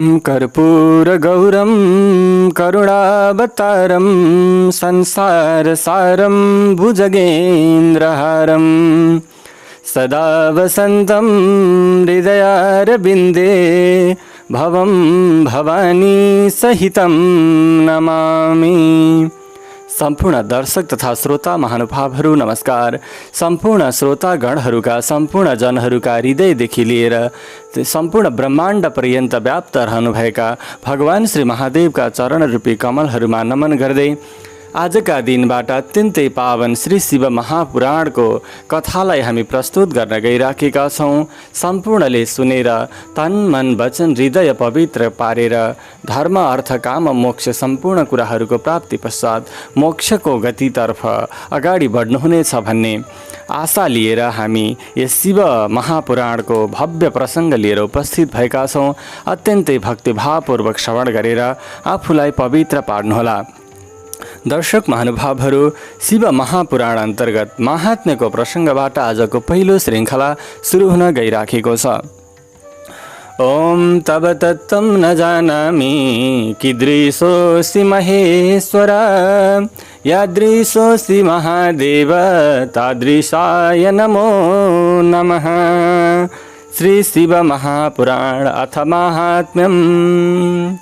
कर्पूरगौरं करुणावतारं संसारसारं भुजगेन्द्रहारं सदा वसन्तं हृदयारविन्दे भवं भवानी सहितं नमामि। सम्पूर्ण दर्शक तथा श्रोता महानुभावहरू नमस्कार। सम्पूर्ण श्रोतागणहरूका सम्पूर्ण जनहरूका हृदयदेखि लिएर सम्पूर्ण ब्रह्माण्ड पर्यन्त व्याप्त रहनुभएका भगवान श्री महादेवका चरणरूपी कमलहरूमा नमन गर्दै आजका दिनबाट अत्यन्तै पावन श्री शिव महापुराणको कथालाई हामी प्रस्तुत गर्न गइराखेका छौँ। सम्पूर्णले सुनेर तन मन वचन हृदय पवित्र पारेर धर्म अर्थ काम मोक्ष सम्पूर्ण कुराहरूको प्राप्ति पश्चात मोक्षको गतितर्फ अगाडि बढ्नुहुनेछ भन्ने आशा लिएर हामी यस शिव महापुराणको भव्य प्रसङ्ग लिएर उपस्थित भएका छौँ। अत्यन्तै भक्तिभावपूर्वक श्रवण गरेर आफूलाई पवित्र पार्नुहोला। दर्शक महानुभावहरू, शिव महापुराण अन्तर्गत महात्म्यको प्रसङ्गबाट आजको पहिलो श्रृङ्खला सुरु हुन गइराखेको छ। ओम तब तत्त्वं न जानामि कीदृशोऽसि महेश्वर यादृशोऽसि महादेव तादृशाय नमो नमः। श्री शिव महापुराण अथ महात्म्यम्।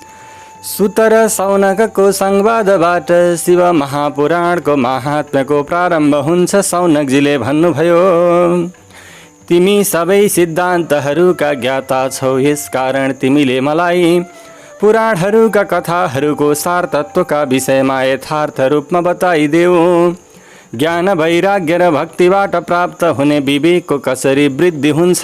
सुतर सौनकको संवादबाट शिव महापुराणको महात्म्यको प्रारम्भ हुन्छ। सौनकजीले भन्नुभयो, तिमी सबै सिद्धान्तहरूका ज्ञाता छौ, यसकारण तिमीले मलाई पुराणहरूका कथाहरूको सार तत्त्वका विषयमा यथार्थ रूपमा बताइदेऊ। ज्ञान वैराग्य र भक्तिबाट प्राप्त हुने विवेकको कसरी वृद्धि हुन्छ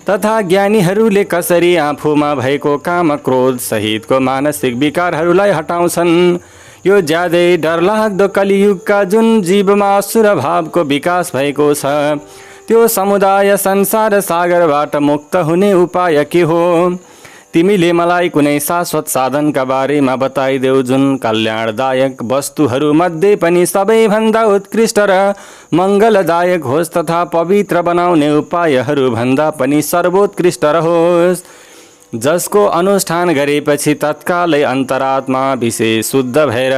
तथा ज्ञानीहरूले कसरी आफूमा भएको काम क्रोध सहितको मानसिक विकारहरूलाई हटाउँछन्। यो ज्यादै डरलाग्दो कलियुगका जुन जीवमा असुर भावको विकास भएको छ, त्यो समुदाय संसार सागरबाट मुक्त हुने उपाय के हो? तिमीले मलाई कुनै शाश्वत साधनका बारेमा बताइदेऊ जुन कल्याणदायक वस्तुहरूमध्ये पनि सबैभन्दा उत्कृष्ट र मङ्गलदायक होस् तथा पवित्र बनाउने उपायहरू भन्दा पनि सर्वोत्कृष्ट रहोस्, जसको अनुष्ठान गरेपछि तत्कालै अन्तरात्मा विशेष शुद्ध भएर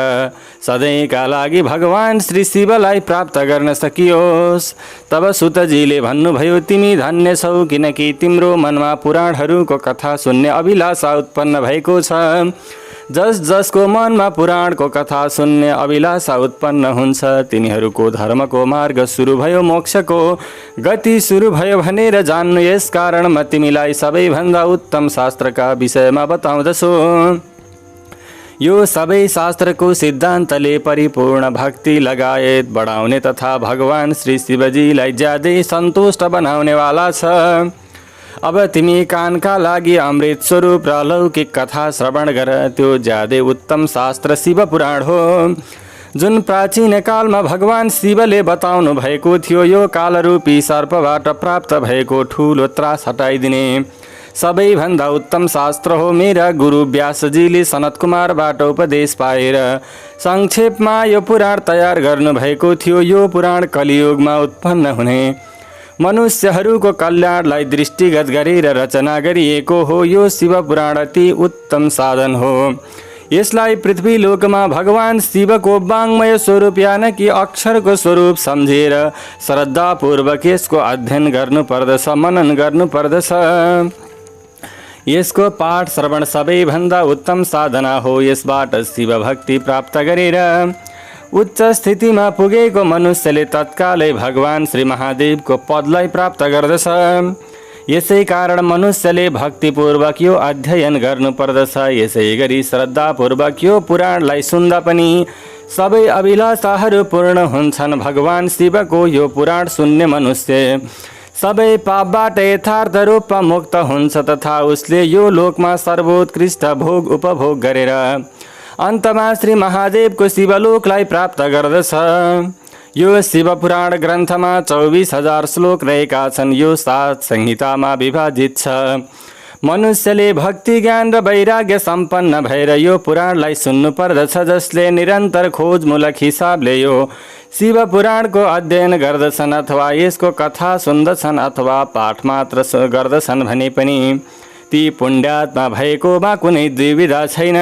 सधैँका लागि भगवान श्री शिवलाई प्राप्त गर्न सकियोस्। तब सुतजीले भन्नुभयो, तिमी धन्य छौ, किनकि तिम्रो मनमा पुराणहरूको कथा सुन्ने अभिलाषा उत्पन्न भएको छ। जसको मनमा पुराणको कथा सुन्ने अभिलाषा उत्पन्न हुन्छ, तिनीहरूको धर्मको मार्ग सुरु भयो, मोक्षको गति सुरु भयो भनेर जान्नु। यस कारण म तिमीलाई सबैभन्दा उत्तम शास्त्रका विषयमा बताउँदछु। यो सबै शास्त्रको सिद्धान्तले परिपूर्ण भक्ति लगायत बढाउने तथा भगवान श्री शिवजीलाई ज्यादै सन्तुष्ट बनाउनेवाला छ। अब तिमी कानका लागि अमृत स्वरूप र अलौकिक कथा श्रवण गर। त्यो ज्यादै उत्तम शास्त्र शिव पुराण हो, जुन प्राचीन कालमा भगवान शिवले बताउनु भएको थियो। यो कालरूपी सर्पबाट प्राप्त भएको ठुलो त्रास हटाइदिने सबैभन्दा उत्तम शास्त्र हो। मेरा गुरु व्यासजीले सनत कुमारबाट उपदेश पाएर संक्षेपमा यो पुराण तयार गर्नुभएको थियो। यो पुराण कलियुगमा उत्पन्न हुने मनुष्यहरूको कल्याणलाई दृष्टिगत गरेर रचना गरिएको हो। यो शिव पुराण अति उत्तम साधन हो। यसलाई पृथ्वी लोकमा भगवान शिवको वाङ्मय स्वरूप यानि अक्षरको स्वरूप सम्झेर श्रद्धापूर्वक यसको अध्ययन गर्नुपर्दछ, मनन गर्नुपर्दछ। यसको पाठ श्रवण सबैभन्दा उत्तम साधना हो। यसबाट शिव भक्ति प्राप्त गरेर उच्च स्थितिमा पुगेको मनुष्यले तत्कालै भगवान श्री महादेवको पदलाई प्राप्त गर्दछ। यसै कारण मनुष्यले भक्तिपूर्वक यो अध्ययन गर्नुपर्दछ। यसै गरी श्रद्धापूर्वक यो पुराणलाई सुन्दा पनि सबै अभिलाषाहरू पूर्ण हुन्छन्। भगवान शिवको यो पुराण सुन्ने मनुष्य सबै पापबाट यथार्थ रूपमा मुक्त हुन्छ तथा उसले यो लोकमा सर्वोत्कृष्ट भोग उपभोग गरेर अन्तमा श्री महादेवको शिवलोकलाई प्राप्त गर्दछ। यो शिव पुराण ग्रन्थमा 24,000 श्लोक रहेका छन्। यो 7 संहितामा विभाजित छ। मनुष्यले भक्ति ज्ञान र वैराग्य सम्पन्न भएर यो पुराणलाई सुन्नु पर्दछ, जसले निरन्तर खोजमूलक हिसाबले यो शिव पुराणको अध्ययन गर्दछन् अथवा यसको कथा सुन्दछन् अथवा पाठ मात्र गर्दछन् भने पनि ती पुण्यात्मा भएकोमा कुनै दुविधा छैन।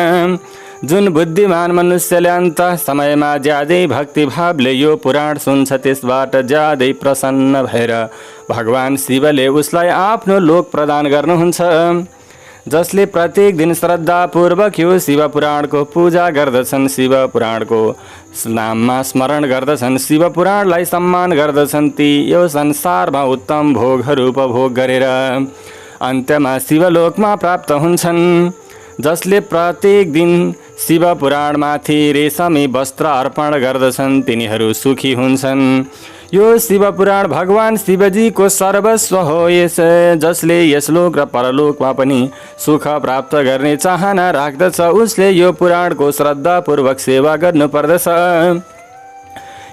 जुन बुद्धिमान मनुष्यले अन्त समयमा ज्यादै भक्तिभावले यो पुराण सुन्छ त्यसबाट ज्यादै प्रसन्न भएर भगवान शिवले उसलाई आफ्नो लोक प्रदान गर्नुहुन्छ। जसले प्रत्येक दिन श्रद्धापूर्वक यो शिव पुराणको पूजा गर्दछन्, शिव पुराणको नाममा स्मरण गर्दछन्, शिव पुराणलाई सम्मान गर्दछन्, ती यो संसारमा उत्तम भोगहरू उपभोग गरेर अन्त्यमा शिवलोकमा प्राप्त हुन्छन्। जसले प्रत्येक दिन शिव पुराणमाथि रेशमी वस्त्र अर्पण गर्दछन् तिनीहरू सुखी हुन्छन्। यो शिव पुराण भगवान शिवजीको सर्वस्व हो। जसले यस लोक र परलोकमा पनि सुख प्राप्त गर्ने चाहना राख्दछ उसले यो पुराणको श्रद्धापूर्वक सेवा गर्नुपर्दछ।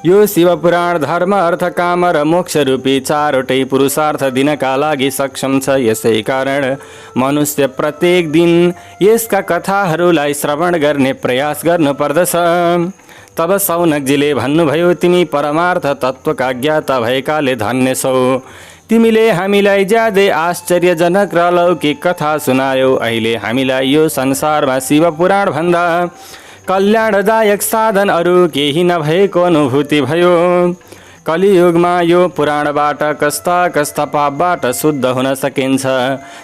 यो शिव पुराण धर्म अर्थ काम र मोक्ष रूपी चारवटै पुरुषार्थ दिनका लागि सक्षम छ। यसै कारण मनुष्य प्रत्येक दिन यसका कथाहरूलाई श्रवण गर्ने प्रयास गर्नुपर्दछ। तब सौनकजीले भन्नुभयो, तिमी परमार्थ तत्त्वका ज्ञाता भएकाले धन्य छौ। तिमीले हामीलाई ज्यादै आश्चर्यजनक र अलौकिक कथा सुनायौ। अहिले हामीलाई यो संसारमा शिव पुराण भन्दा कल्याणदायक साधन अरू केही नभएको अनुभूति भयो। कलियुगमा यो पुराणबाट कस्ता कस्ता पापबाट शुद्ध हुन सकिन्छ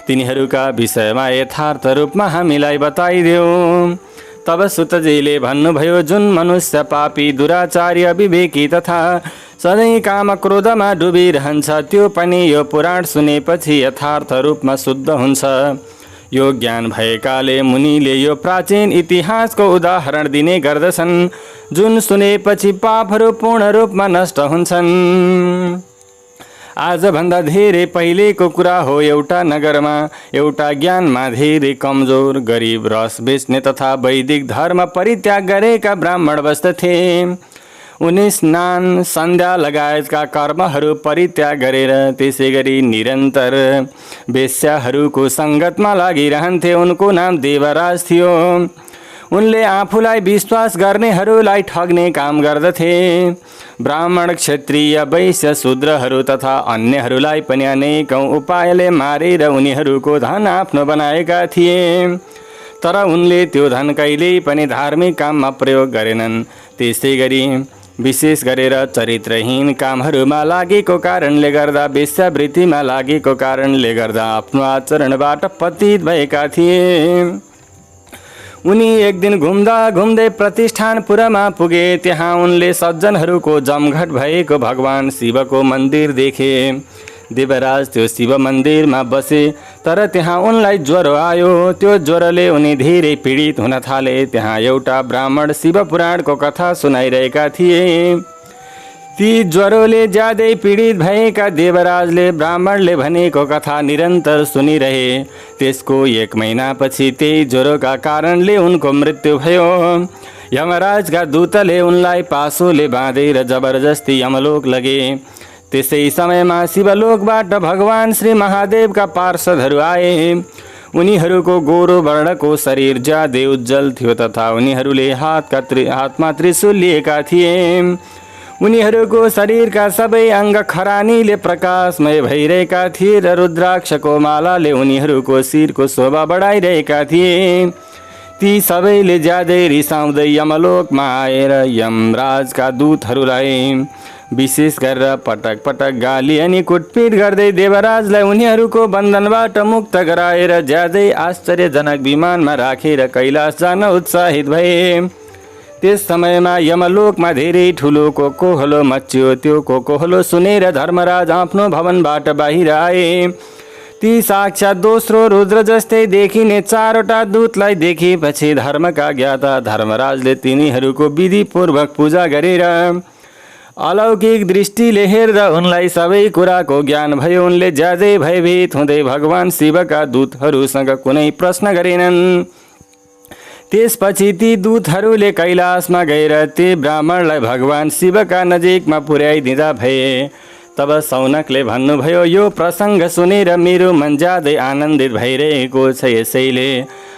तिनीहरूका विषयमा यथार्थ रूपमा हामीलाई बताइदेऊ। तब सुतजीले भन्नुभयो, जुन मनुष्य पापी दुराचारी अविवेकी तथा सधैँ काम क्रोधमा डुबिरहन्छ त्यो पनि यो पुराण सुनेपछि यथार्थ रूपमा शुद्ध हुन्छ। यो ज्ञान भएकाले मुनिले यो प्राचीन इतिहासको उदाहरण दिने गर्दछन्। जुन सुनेपछि पापहरू पूर्ण रूपमा नष्ट हुन्छन्। आजभन्दा धेरै पहिलेको कुरा हो। एउटा नगरमा एउटा ज्ञानमा धेरै कमजोर गरिब रस बेच्ने तथा वैदिक धर्म परित्याग गरेका ब्राह्मण बस्दथे। उनी स्नान सन्ध्या लगायतका कर्महरू परित्याग गरेर त्यसै गरी निरन्तर वेश्याहरूको सङ्गतमा लागिरहन्थे। उनको नाम देवराज थियो। उनले आफूलाई विश्वास गर्नेहरूलाई ठग्ने काम गर्दथे। ब्राह्मण क्षत्रिय वैश्य शूद्रहरू तथा अन्यहरूलाई पनि अनेकौं उपायले मारेर उनीहरूको धन आफ्नो बनाएका थिए। तर उनले त्यो धन कहिल्यै पनि धार्मिक काममा प्रयोग गरेनन्। त्यसै गरी विशेष गरेर चरित्रहीन कामहरूमा लागेको कारणले गर्दा वेश्यावृत्तिमा लागेको कारणले गर्दा आफ्नो आचरणबाट पतित भएका थिए। उनी एक दिन घुम्दा घुम्दै प्रतिष्ठानपुरमा पुगे। त्यहाँ उनले सज्जनहरूको जमघट भएको भगवान शिवको मन्दिर देखे। देवराज त्यो शिव मन्दिरमा बसे तर त्यहाँ उनलाई ज्वरो आयो। त्यो ज्वरोले उनी धेरै पीडित हुन थाले। त्यहाँ एउटा ब्राह्मण शिव पुराणको कथा सुनाइरहेका थिए। ती ज्वरोले ज्यादै पीडित भएका देवराजले ब्राह्मणले भनेको कथा निरन्तर सुनिरहे। त्यसको 1 महिनापछि त्यही ज्वरोका कारणले उनको मृत्यु भयो। यमराजका दूतले उनलाई पासोले बाँधेर जबरजस्ती यमलोक लगे। त्यसै समयमा शिवलोकबाट भगवान श्री महादेवका पार्षदहरू आए। उनीहरूको गोरो वर्णको शरीर ज्यादै उज्जवल थियो तथा उनीहरूले हातमा त्रिशूल लिएका थिए। उनीहरूको शरीरका सबै अङ्ग खरानीले प्रकाशमय भइरहेका थिए र रुद्राक्षको मालाले उनीहरूको शिरको शोभा बढाइरहेका थिए। ती सबैले ज्यादै रिसाउँदै यमलोकमा आएर यमराजका दूतहरूलाई विशेष गरेर पटक पटक गाली अनि कुटपिट गर्दै देवराजलाई उनीहरूको बन्धनबाट मुक्त गराएर ज्यादै आश्चर्यजनक विमानमा राखेर कैलाश जान उत्साहित भए। त्यस समयमा यमलोकमा धेरै ठुलो कोकोहलो मच्चियो। त्यो कोकोहलो सुनेर धर्मराज आफ्नो भवनबाट बाहिर आए। ती साक्षात् दोस्रो रुद्र जस्तै देखिने 4वटा दूतलाई देखेपछि धर्मका ज्ञाता धर्मराजले तिनीहरूको विधिपूर्वक पूजा गरेर अलौकिक दृष्टिले हेर्दा उनलाई सबै कुराको ज्ञान भयो। उनले ज्यादै भयभीत हुँदै भगवान शिवका दूतहरूसँग कुनै प्रश्न गरेनन्। त्यसपछि ती दूतहरूले कैलाशमा गएर ती ब्राह्मणलाई भगवान शिवका नजिकमा पुर्याइदिँदा भए। तब सौनकले भन्नुभयो, यो प्रसङ्ग सुनेर मेरो मन ज्यादै आनन्दित भइरहेको छ। यसैले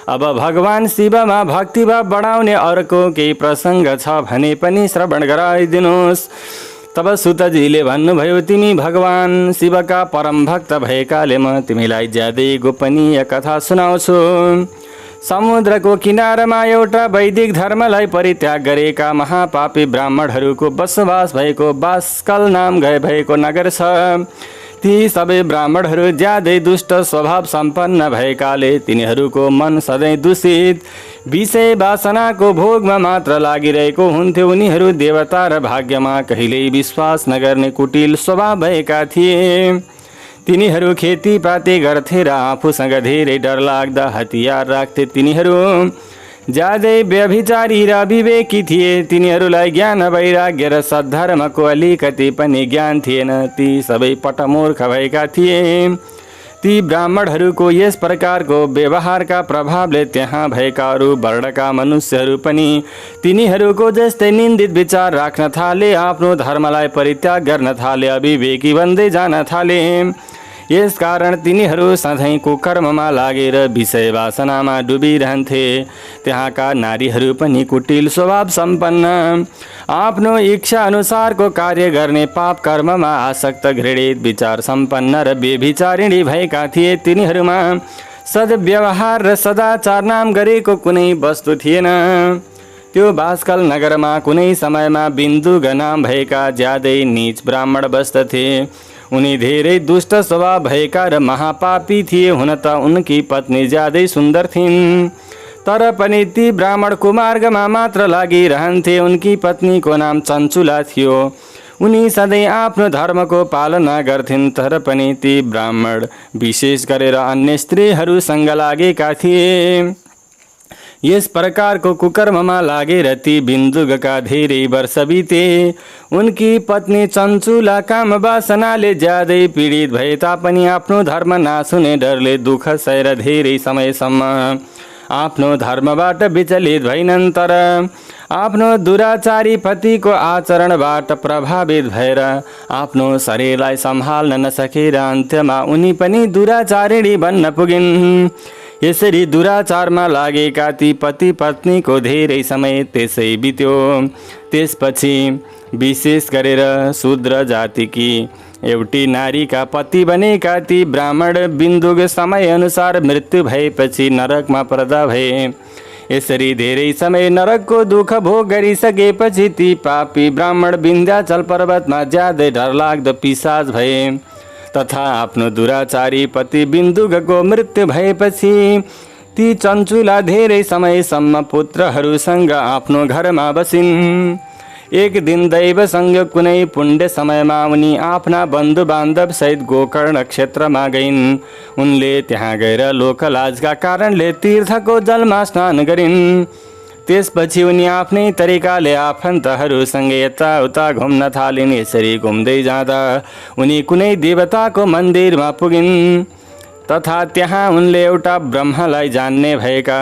अब भगवान शिवमा भक्तिभाव बढाउने अर्को केही प्रसङ्ग छ भने पनि श्रवण गराइदिनुहोस्। तब सुतजीले भन्नुभयो तिमी भगवान शिवका परम भक्त भएकाले म तिमीलाई ज्यादै गोपनीय कथा सुनाउँछु। समुद्रको किनारमा एउटा वैदिक धर्मलाई परित्याग गरेका महापापी ब्राह्मणहरूको बसोबास भएको बास्कल नाम भएको नगर छ। ती सबै ब्राह्मणहरू ज्यादै दुष्ट स्वभाव सम्पन्न भएकाले तिनीहरूको मन सधैँ दूषित विषय वासनाको भोगमा मात्र लागिरहेको हुन्थ्यो। उनीहरू देवता र भाग्यमा कहिल्यै विश्वास नगर्ने कुटिल स्वभाव भएका थिए। तिनीहरू खेतीपाती गर्थे र आफूसँग धेरै डरलाग्दा हतियार राख्थे। तिनीहरू ज्यादै व्यभिचारी र विवेकी थिए। तिनीहरूलाई ज्ञान वैराग्य र सद्धर्मको अलिकति पनि ज्ञान थिएन। ती सबै पटमूर्ख भएका थिए। ती ब्राह्मणहरूको यस प्रकारको व्यवहारका प्रभावले त्यहाँ भएका अरू वर्णका मनुष्यहरू पनि तिनीहरूको जस्तै निन्दित विचार राख्न थाले। आफ्नो धर्मलाई परित्याग गर्न थाले। अविवेकी बन्दै जान थाले। यसकारण तिनीहरू सधैँ कुकर्ममा लागेर विषय वासनामा डुबिरहन्थे। त्यहाँका नारीहरू पनि कुटिल स्वभाव सम्पन्न आफ्नो इच्छा अनुसारको कार्य गर्ने पाप कर्ममा आसक्त घृणित विचार सम्पन्न र व्यभिचारिणी भएका थिए। तिनीहरूमा सद्व्यवहार र सदाचार नाम गरेको कुनै वस्तु थिएन। त्यो बास्कल नगरमा कुनै समयमा बिन्दुग नाम भएका ज्यादै नीच ब्राह्मण बस्दथे। उनी धेरै दुष्ट स्वभाव भएका र महापापी थिए। हुन त उनकी पत्नी ज्यादै सुन्दर थिइन्, तर पनि ती ब्राह्मण कुमार्गमा मात्र लागिरहन्थे। उनकी पत्नीको नाम चञ्चुला थियो। उनी सधैँ आफ्नो धर्मको पालना गर्थिन्, तर पनि ती ब्राह्मण विशेष गरेर अन्य स्त्रीहरूसँग लागेका थिए। यस प्रकारको कुकर्ममा लागेर ती बिन्दुगका धेरै वर्ष बिते। उनकी पत्नी चञ्चुला काम वासनाले ज्यादै पीडित भए तापनि आफ्नो धर्म नाश हुने डरले दुःख सहेर धेरै समयसम्म आफ्नो धर्मबाट विचलित भइनन्। तर आफ्नो दुराचारी पतिको आचरणबाट प्रभावित भएर आफ्नो शरीरलाई सम्हाल्न नसकेर अन्त्यमा उनी पनि दुराचारिणी बन्न पुगिन्। यसरी दुराचारमा लागेका ती पति पत्नीको धेरै समय त्यसै बित्यो। त्यसपछि विशेष गरेर शूद्र जातिकी एउटी नारीका पति बनेका ती ब्राह्मण बिन्दुग समयअनुसार मृत्यु भएपछि नरकमा पर्दा भए। यसरी धेरै समय नरकको दुःख भोग गरिसकेपछि ती पापी ब्राह्मण विन्ध्याचल पर्वतमा ज्यादै डरलाग्दो पिशाच भए। तथा आफ्नो दुराचारी पति बिन्दुगको मृत्यु भएपछि ती चञ्चुला धेरै समयसम्म पुत्रहरूसँग आफ्नो घरमा बसिन्। एक दिन दैवसँग कुनै पुण्य समयमा उनी आफ्ना बन्धु बान्धव सहित गोकर्ण क्षेत्रमा गइन्। उनले त्यहाँ गएर लोकलाजका कारणले तीर्थको जलमा स्नान गरिन्। त्यसपछि उनी आफ्नै तरिकाले आफन्तहरूसँग यताउता घुम्न थालिन्। यसरी घुम्दै जाँदा उनी कुनै देवताको मन्दिरमा पुगिन्। तथा त्यहाँ उनले एउटा ब्रह्मलाई जान्ने भएका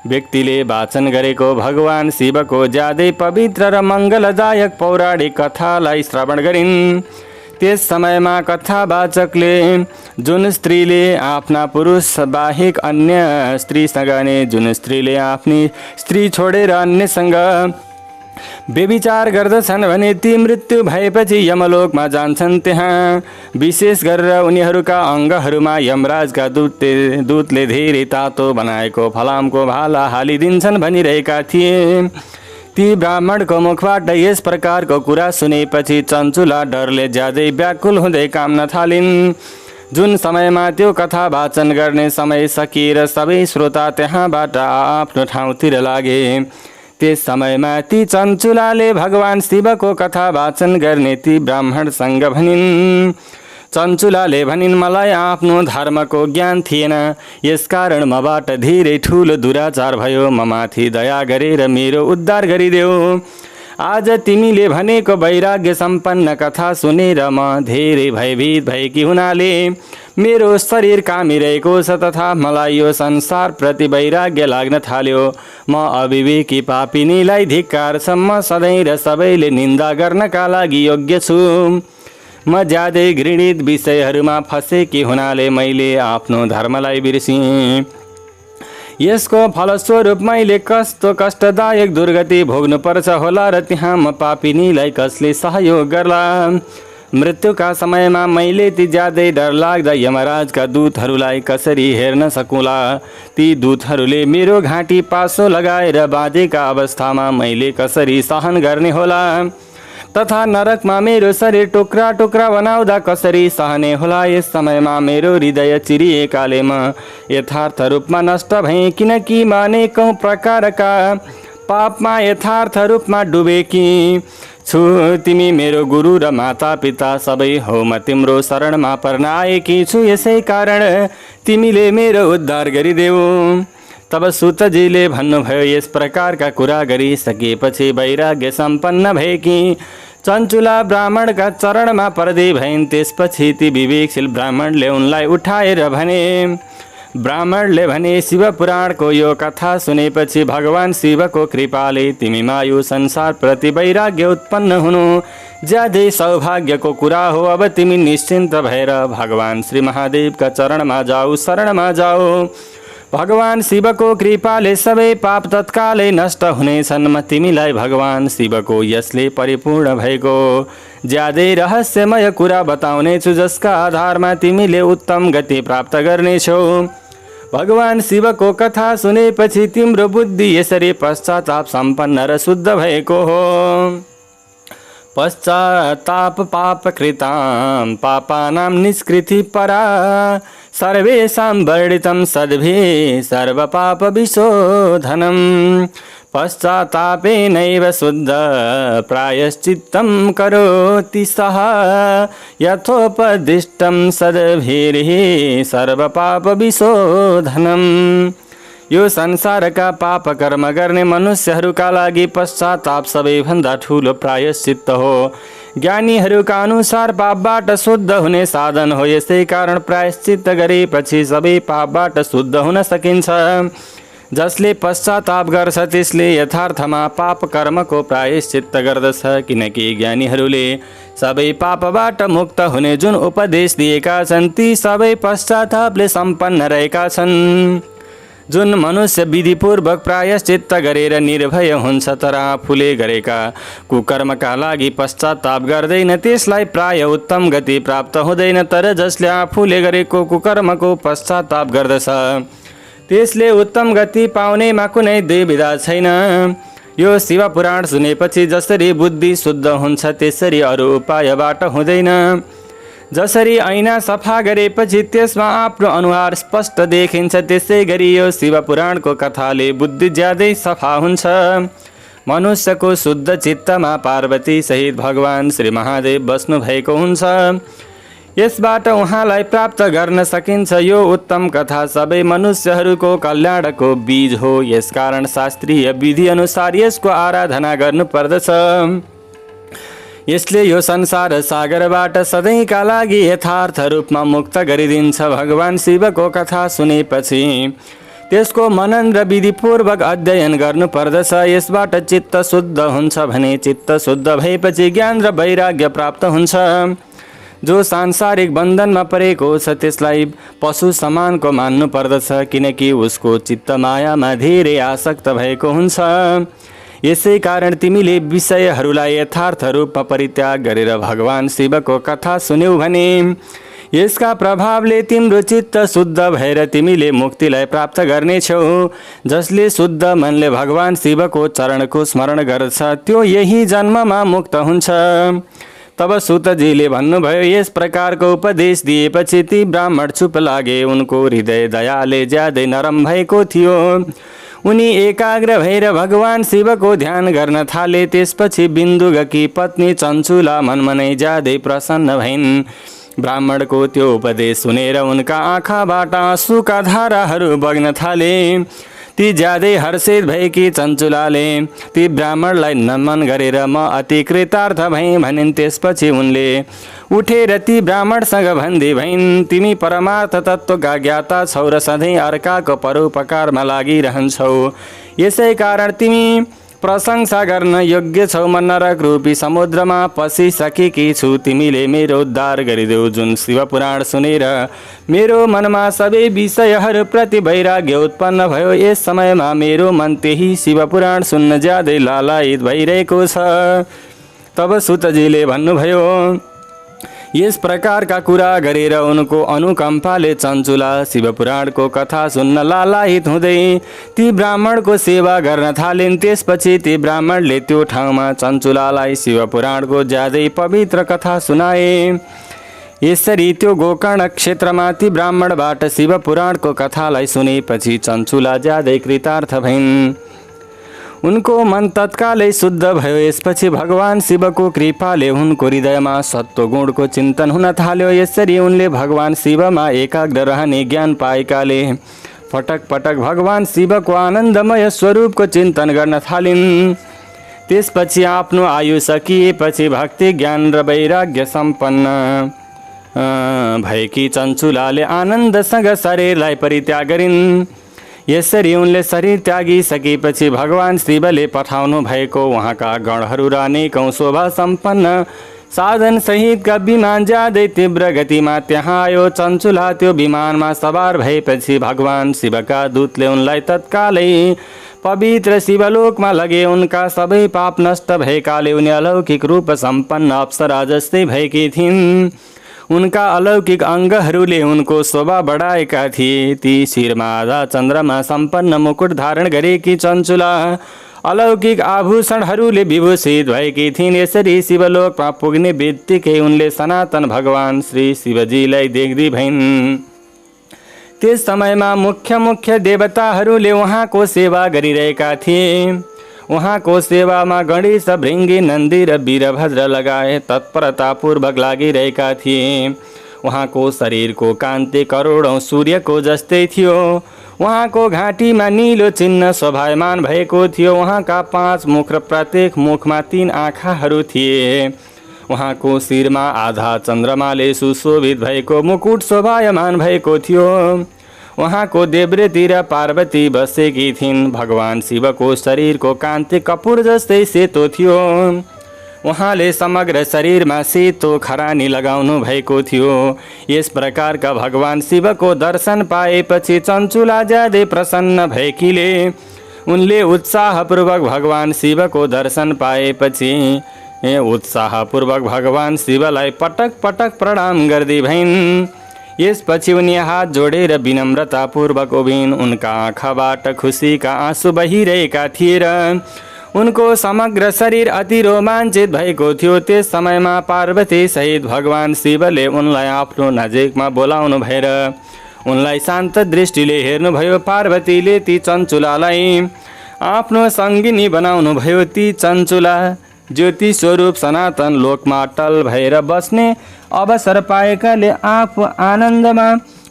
व्यक्तिले वाचन गरेको भगवान शिवको ज्यादै पवित्र र मङ्गलदायक पौराणिक कथालाई श्रवण गरिन्। त्यस समयमा कथावाचकले जुन स्त्रीले आफ्ना पुरुष बाहेक अन्य स्त्रीसँग अनि जुन स्त्रीले आफ्नी स्त्री छोडेर अन्यसँग व्यभिचार गर्दछन् भने ती मृत्यु भएपछि यमलोकमा जान्छन्। त्यहाँ विशेष गरेर उनीहरूका अङ्गहरूमा यमराजका दूतले धेरै तातो बनाएको फलामको भाला हालिदिन्छन् भनिरहेका थिए। ती ब्राह्मणको मुखबाट यस प्रकारको कुरा सुनेपछि चञ्चुला डरले ज्यादै व्याकुल हुँदै काम्न थालिन्। जुन समयमा त्यो कथा वाचन गर्ने समय सकिएर सबै श्रोता त्यहाँबाट आफ्नो ठाउँतिर लागे, त्यस समयमा ती चञ्चुलाले भगवान शिवको कथा वाचन गर्ने ती ब्राह्मणसँग भनिन्। चञ्चुलाले भनिन्, मलाई आफ्नो धर्मको ज्ञान थिएन, यसकारण मबाट धेरै ठुलो दुराचार भयो। ममाथि दया गरेर मेरो उद्धार गरिदेऊ। आज तिमीले भनेको वैराग्य सम्पन्न कथा सुनेर म धेरै भयभीत भएकी हुनाले मेरो शरीर कामिरहेको छ तथा मलाई यो संसारप्रति वैराग्य लाग्न थाल्यो। म अविवेकी पापिनीलाई धिक्कार छ। म सधैँ र सबैले निन्दा गर्नका लागि योग्य छु। म ज्यादै घृणित विषयहरूमा फँसेकी हुनाले मैले आफ्नो धर्मलाई बिर्सेँ। यसको फलस्वरूप मैले कस्तो कष्टदायक दुर्गति भोग्नुपर्छ होला र त्यहाँ म पापिनीलाई कसले सहयोग गर्ला। मृत्युका समयमा मैले ती ज्यादै डरलाग्दा यमराजका दूतहरूलाई कसरी हेर्न सकुँला। ती दूतहरूले मेरो घाँटी पासो लगाएर बाँधेका अवस्थामा मैले कसरी सहन गर्ने होला, तथा नरकमा मेरो शरीर टुक्रा टुक्रा बनाउँदा कसरी सहने होला। यस समयमा मेरो हृदय चिरिएकाले म यथार्थ रूपमा नष्ट भएँ, किनकि म अनेकौँ प्रकारका पापमा यथार्थ रूपमा डुबेकी छु। तिमी मेरो गुरु र माता पिता सबै हो, म तिम्रो शरणमा पर्न आएकी छु, यसै कारण तिमीले मेरो उद्धार गरिदेऊ। तब सुतजीले भन्नुभयो, यस प्रकारका कुरा गरिसकेपछि वैराग्य सम्पन्न भएकी चञ्चुला ब्राह्मणका चरणमा पर्दै भइन्। त्यसपछि ती विवेकशील ब्राह्मणले उनलाई उठाएर भने, ब्राह्मणले भने, शिव पुराणको यो कथा सुनेपछि भगवान शिवको कृपाले तिमीमा यो संसार प्रति वैराग्य उत्पन्न हुनु ज्यादै सौभाग्यको कुरा हो। अब तिमी निश्चिन्त भएर भगवान श्री महादेवका चरणमा जाऊ, शरणमा जाऊ। भगवान शिवको कृपाले सबै पाप तत्कालै नष्ट हुनेछन्। म तिमीलाई भगवान शिवको यसले परिपूर्ण भएको ज्यादै रहस्यमय कुरा बताउने छु, जसका आधारमा तिमीले उत्तम गति प्राप्त गर्नेछौ। भगवान शिवको कथा सुनेपछि तिम्रो बुद्धि यसरी पश्चाताप सम्पन्न र शुद्ध भएको हो। पश्चाताप पापकृतां पापानां निष्कृति परा, सर्वेषां वर्णितं सद्भिः सर्वपाप विशोधनम्। पश्चातापेनैव शुद्ध प्रायश्चित्तं करोति सः, यथोपदिष्टं सद्भिः सर्वपाप विशोधनम्। यो संसारका पाप कर्म गर्ने मनुष्यहरूका लागि पश्चाताप सबैभन्दा ठुलो प्रायश्चित्त हो। ज्ञानीहरूका अनुसार पापबाट शुद्ध हुने साधन हो। यसै कारण प्रायश्चित्त गरेपछि सबै पापबाट शुद्ध हुन सकिन्छ। जसले पश्चाताप गर्छ त्यसले यथार्थमा पाप कर्मको प्रायश्चित्त गर्दछ, किनकि ज्ञानीहरूले सबै पापबाट मुक्त हुने जुन उपदेश दिएका छन् ती सबै पश्चातापले सम्पन्न रहेका छन्। जुन मनुष्य विधिपूर्वक प्रायश्चित्त गरेर निर्भय हुन्छ तर आफूले गरेका कुकर्मका लागि पश्चाताप गर्दैन, त्यसलाई प्राय उत्तम गति प्राप्त हुँदैन। तर जसले आफूले गरेको कुकर्मको पश्चाताप गर्दछ त्यसले उत्तम गति पाउनेमा कुनै दुविधा छैन। यो शिव पुराण सुनेपछि जसरी बुद्धि शुद्ध हुन्छ त्यसरी अरू उपायबाट हुँदैन। जसरी ऐना सफा गरेपछि त्यसमा आफ्नो अनुहार स्पष्ट देखिन्छ, त्यसै गरी यो शिव पुराणको कथाले बुद्धि ज्यादै सफा हुन्छ। मनुष्यको शुद्ध चित्तमा पार्वती सहित भगवान श्री महादेव बस्नु भएको हुन्छ। यसबाट उहाँलाई प्राप्त गर्न सकिन्छ। यो उत्तम कथा सबै मनुष्यहरूको कल्याणको बीज हो। यसकारण शास्त्रीय विधि अनुसार यसको आराधना गर्नुपर्दछ। यसले यो संसार सागरबाट सधैँका लागि यथार्थ रूपमा मुक्त गरिदिन्छ। भगवान शिवको कथा सुनेपछि त्यसको मनन र विधिपूर्वक अध्ययन गर्नुपर्दछ। यसबाट चित्त शुद्ध हुन्छ भने चित्त शुद्ध भएपछि ज्ञान र वैराग्य प्राप्त हुन्छ। जो सांसारिक बन्धनमा परेको छ त्यसलाई पशु समानको मान्नु पर्दछ, किनकि उसको चित्त मायामा धेरै आसक्त भएको हुन्छ। यसै कारण तिमीले विषयहरूलाई यथार्थ रूपमा परित्याग गरेर भगवान शिवको कथा सुन्यौ भने यसका प्रभावले तिम्रो चित्त शुद्ध भएर तिमीले मुक्तिलाई प्राप्त गर्नेछौ। जसले शुद्ध मनले भगवान शिवको चरणको स्मरण गर्छ त्यो यही जन्ममा मुक्त हुन्छ। तब सुतजीले भन्नुभयो, यस प्रकारको उपदेश दिएपछि ती ब्राह्मण चुप लागे। उनको हृदय दयाले ज्यादै नरम भएको थियो। उनी एकाग्र भएर भगवान शिवको ध्यान गर्न थाले। त्यसपछि बिन्दुगकी पत्नी चञ्चुला मनमनै ज्यादै प्रसन्न भइन्। ब्राह्मणको त्यो उपदेश सुनेर उनका आँखाबाट आँसुका धाराहरू बग्न थाले। ती ज्यादै हर्षित भएकी चञ्चुलाले ती ब्राह्मणलाई नमन गरेर म अति कृतार्थ भएँ भनिन्। त्यसपछि उनले उठेर ती ब्राह्मणसँग भन्दै भइन्, तिमी परमार्थ तत्त्वका ज्ञाता छौ र सधैँ अर्काको परोपकारमा लागिरहन्छौ। यसै कारण तिमी प्रशंसा गर्न योग्य छौ म नरक रूपी समुद्रमा पसिसकेकी छु। तिमीले मेरो उद्धार गरिदेऊ। जुन शिवपुराण सुनेर मेरो मनमा सबै विषयहरूप्रति वैराग्य उत्पन्न भयो। यस समयमा मेरो मन त्यही शिवपुराण सुन्न ज्यादै लालायित भइरहेको छ। तब सुतजीले भन्नुभयो, यस प्रकारका कुरा गरेर उनको अनुकम्पाले चञ्चुला शिवपुराणको कथा सुन्न लालायित हुँदै ती ब्राह्मणको सेवा गर्न थालिन्। त्यसपछि ती ब्राह्मणले त्यो ठाउँमा चञ्चुलालाई शिवपुराणको ज्यादै पवित्र कथा सुनाए। यसरी त्यो गोकर्ण क्षेत्रमा ती ब्राह्मणबाट शिवपुराणको कथालाई सुनेपछि चञ्चुला ज्यादै कृतार्थ भइन्। उनको मन तत्कालै शुद्ध भयो। यसपछि भगवान शिवको कृपाले उनको हृदयमा सत्वगुणको चिन्तन हुन थाल्यो। यसरी उनले भगवान शिवमा एकाग्र रहने ज्ञान पाएकाले पटक पटक भगवान शिवको आनन्दमय स्वरूपको चिन्तन गर्न थालिन्। त्यसपछि आफ्नो आयु सकिएपछि भक्ति ज्ञान र वैराग्य सम्पन्न भएकी चञ्चुलाले आनन्दसँग शरीरलाई परित्याग गरिन्। यसरी उनले शरीर त्यागिसकेपछि भगवान शिवले पठाउनु भएको उहाँका गणहरू र अनेकौं शोभा सम्पन्न साधन सहितका विमान ज्यादै तीव्र गतिमा त्यहाँ आयो। चञ्चुला त्यो विमानमा सवार भएपछि भगवान शिवका दूतले उनलाई तत्कालै पवित्र शिवलोकमा लगे। उनका सबै पाप नष्ट भएकाले उनी अलौकिक रूप सम्पन्न अप्सरा जस्तै भएकी थिइन्। उनका अलौकिक अङ्गहरूले उनको शोभा बढाएका थिए। ती शिरमा आधा चन्द्रमा सम्पन्न मुकुट धारण गरेकी चञ्चुला अलौकिक आभूषणहरूले विभूषित भएकी थिइन्। यसरी शिवलोकमा पुग्ने बित्तिकै उनले सनातन भगवान श्री शिवजीलाई देख्दै भइन्। त्यस समयमा मुख्य देवताहरूले उहाँको सेवा गरिरहेका थिए। उहाँको सेवामा गणेश, भृङ्गी, नन्दी र वीरभद्र लगायत तत्परतापूर्वक लागिरहेका थिए। उहाँको शरीरको कान्ति करोडौं सूर्यको जस्तै थियो। उहाँको घाँटीमा नीलो चिन्ह शोभायमान भएको थियो। उहाँका 5 मुख र प्रत्येक मुखमा 3 आँखाहरू थिए। उहाँको शिरमा आधा चन्द्रमाले सुशोभित भएको मुकुट शोभायमान भएको थियो। उहाँको देब्रेतिर पार्वती बसेकी थिइन्। भगवान शिवको शरीरको कान्ति कपूर जस्तै सेतो थियो। उहाँले समग्र शरीरमा सेतो खरानी लगाउनु भएको थियो। यस प्रकारका भगवान शिवको दर्शन पाएपछि चञ्चुला ज्यादै प्रसन्न भएकीले उनले उत्साहपूर्वक भगवान शिवको दर्शन पाएपछि उत्साहपूर्वक भगवान शिवलाई पटक पटक प्रणाम गर्दै भइन्। यसपछि उनी हात जोडेर विनम्रतापूर्वक उभिन्। उनका आँखाबाट खुसीका आँसु बहिरहेका थिए र उनको समग्र शरीर अति रोमाञ्चित भएको थियो। त्यस समयमा पार्वती सहित भगवान शिवले उनलाई आफ्नो नजिकमा बोलाउनु भएर उनलाई शान्त दृष्टिले हेर्नुभयो। पार्वतीले ती चञ्चुलालाई आफ्नो सङ्गिनी बनाउनु भयो। ती चञ्चुला ज्योति स्वरूप सनातन लोकमा अटल भएर बस्ने अवसर पाएकाले आफू आनन्दमा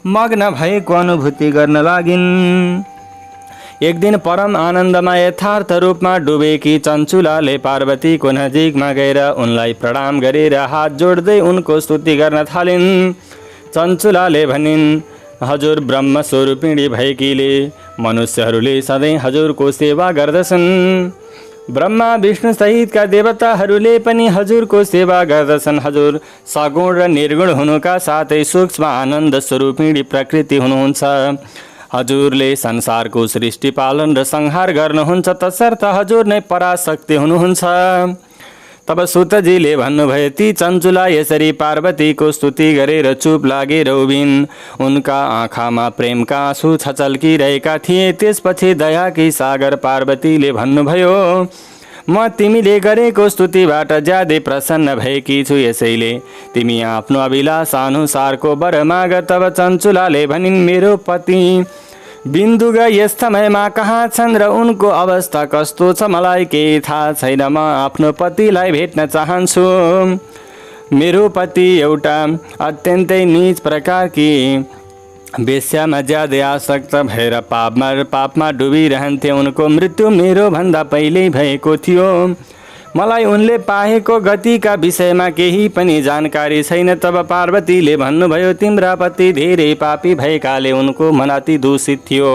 मग्न भएको अनुभूति गर्न लागिन्। एक दिन परम आनन्दमा यथार्थ रूपमा डुबेकी चञ्चुलाले पार्वतीको नजिकमा गएर उनलाई प्रणाम गरेर हात जोड्दै उनको स्तुति गर्न थालिन्। चञ्चुलाले भनिन्, हजुर ब्रह्म स्वरूपिणी भएकीले मनुष्यहरूले सधैँ हजुरको सेवा गर्दछन्। ब्रह्मा विष्णु सहितका देवताहरूले पनि हजुरको सेवा गर्दछन्। हजुर सगुण र निर्गुण हुनुका साथै सूक्ष्म आनन्द स्वरूपिणी प्रकृति हुनुहुन्छ। हजुरले संसारको सृष्टि पालन र संहार गर्नुहुन्छ, तसर्थ हजुर नै पराशक्ति हुनुहुन्छ। तब सुतजीले भन्नुभयो, ती चञ्चुला यसरी पार्वतीको स्तुति गरेर चुप लागेर उभिन्। उनका आँखामा प्रेमका आँसु छचल्किरहेका थिए। त्यसपछि दयाकी सागर पार्वतीले भन्नुभयो, म तिमीले गरेको स्तुतिबाट ज्यादै प्रसन्न भएकी छु। यसैले तिमी आफ्नो अभिलाषा अनुसारको वर माग। तब चञ्चुलाले भनिन्, मेरो पति बिन्दुगा यस समयमा कहाँ छन् र उनको अवस्था कस्तो छ मलाई केही थाहा छैन। म आफ्नो पतिलाई भेट्न चाहन्छु। मेरो पति एउटा अत्यन्तै नीच प्रकारकी वेश्यामा ज्यादै आसक्त भएर पापमा डुबिरहन्थे। उनको मृत्यु मेरो भन्दा पहिल्यै भएको थियो। मलाई उनले पाएको गतिका विषयमा केही पनि जानकारी छैन। तब पार्वतीले भन्नुभयो, तिम्रा पति धेरै पापी भएकाले उनको मन अति दूषित थियो।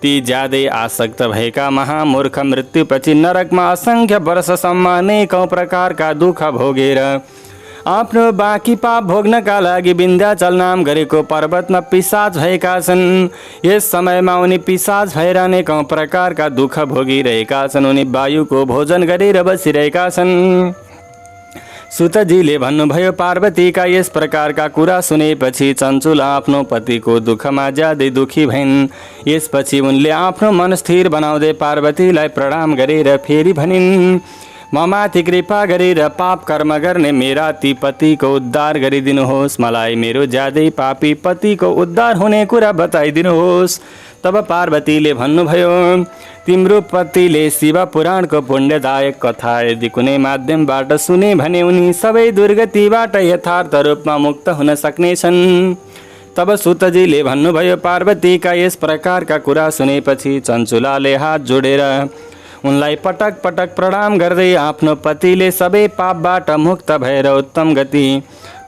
ती ज्यादै आसक्त भएका महामूर्ख मृत्युपछि नरकमा असङ्ख्य वर्षसम्म अनेकौँ प्रकारका दुःख भोगेर आफ्नो बाँकी पाप भोग्नका लागि विन्ध्याचल नाम गरेको पर्वतमा पिशाच भएका छन्। यस समयमा उनी पिशाच भएर अनेकौँ प्रकारका दुःख भोगिरहेका छन्। उनी वायुको भोजन गरेर बसिरहेका छन्। सुतजीले भन्नुभयो, पार्वतीका यस प्रकारका कुरा सुनेपछि चञ्चुला आफ्नो पतिको दुःखमा ज्यादै दुखी भइन्। यसपछि उनले आफ्नो मन स्थिर बनाउँदै पार्वतीलाई प्रणाम गरेर फेरि भनिन्, म माथि कृपा गरेर पाप कर्म गर्ने मेरा ती पतिको उद्धार गरिदिनुहोस्। मलाई मेरो ज्यादै पापी पतिको उद्धार हुने कुरा बताइदिनुहोस्। तब पार्वतीले भन्नुभयो, तिम्रो पतिले शिव पुराणको पुण्यदायक कथा यदि कुनै माध्यमबाट सुने भने उनी सबै दुर्गतिबाट यथार्थ रूपमा मुक्त हुन सक्नेछन्। तब सुतजीले भन्नुभयो, पार्वतीका यस प्रकारका कुरा सुनेपछि चञ्चुलाले हात जोडेर उनलाई पटक पटक प्रणाम गर्दै आफ्नो पतिले सबै पापबाट मुक्त भएर उत्तम गति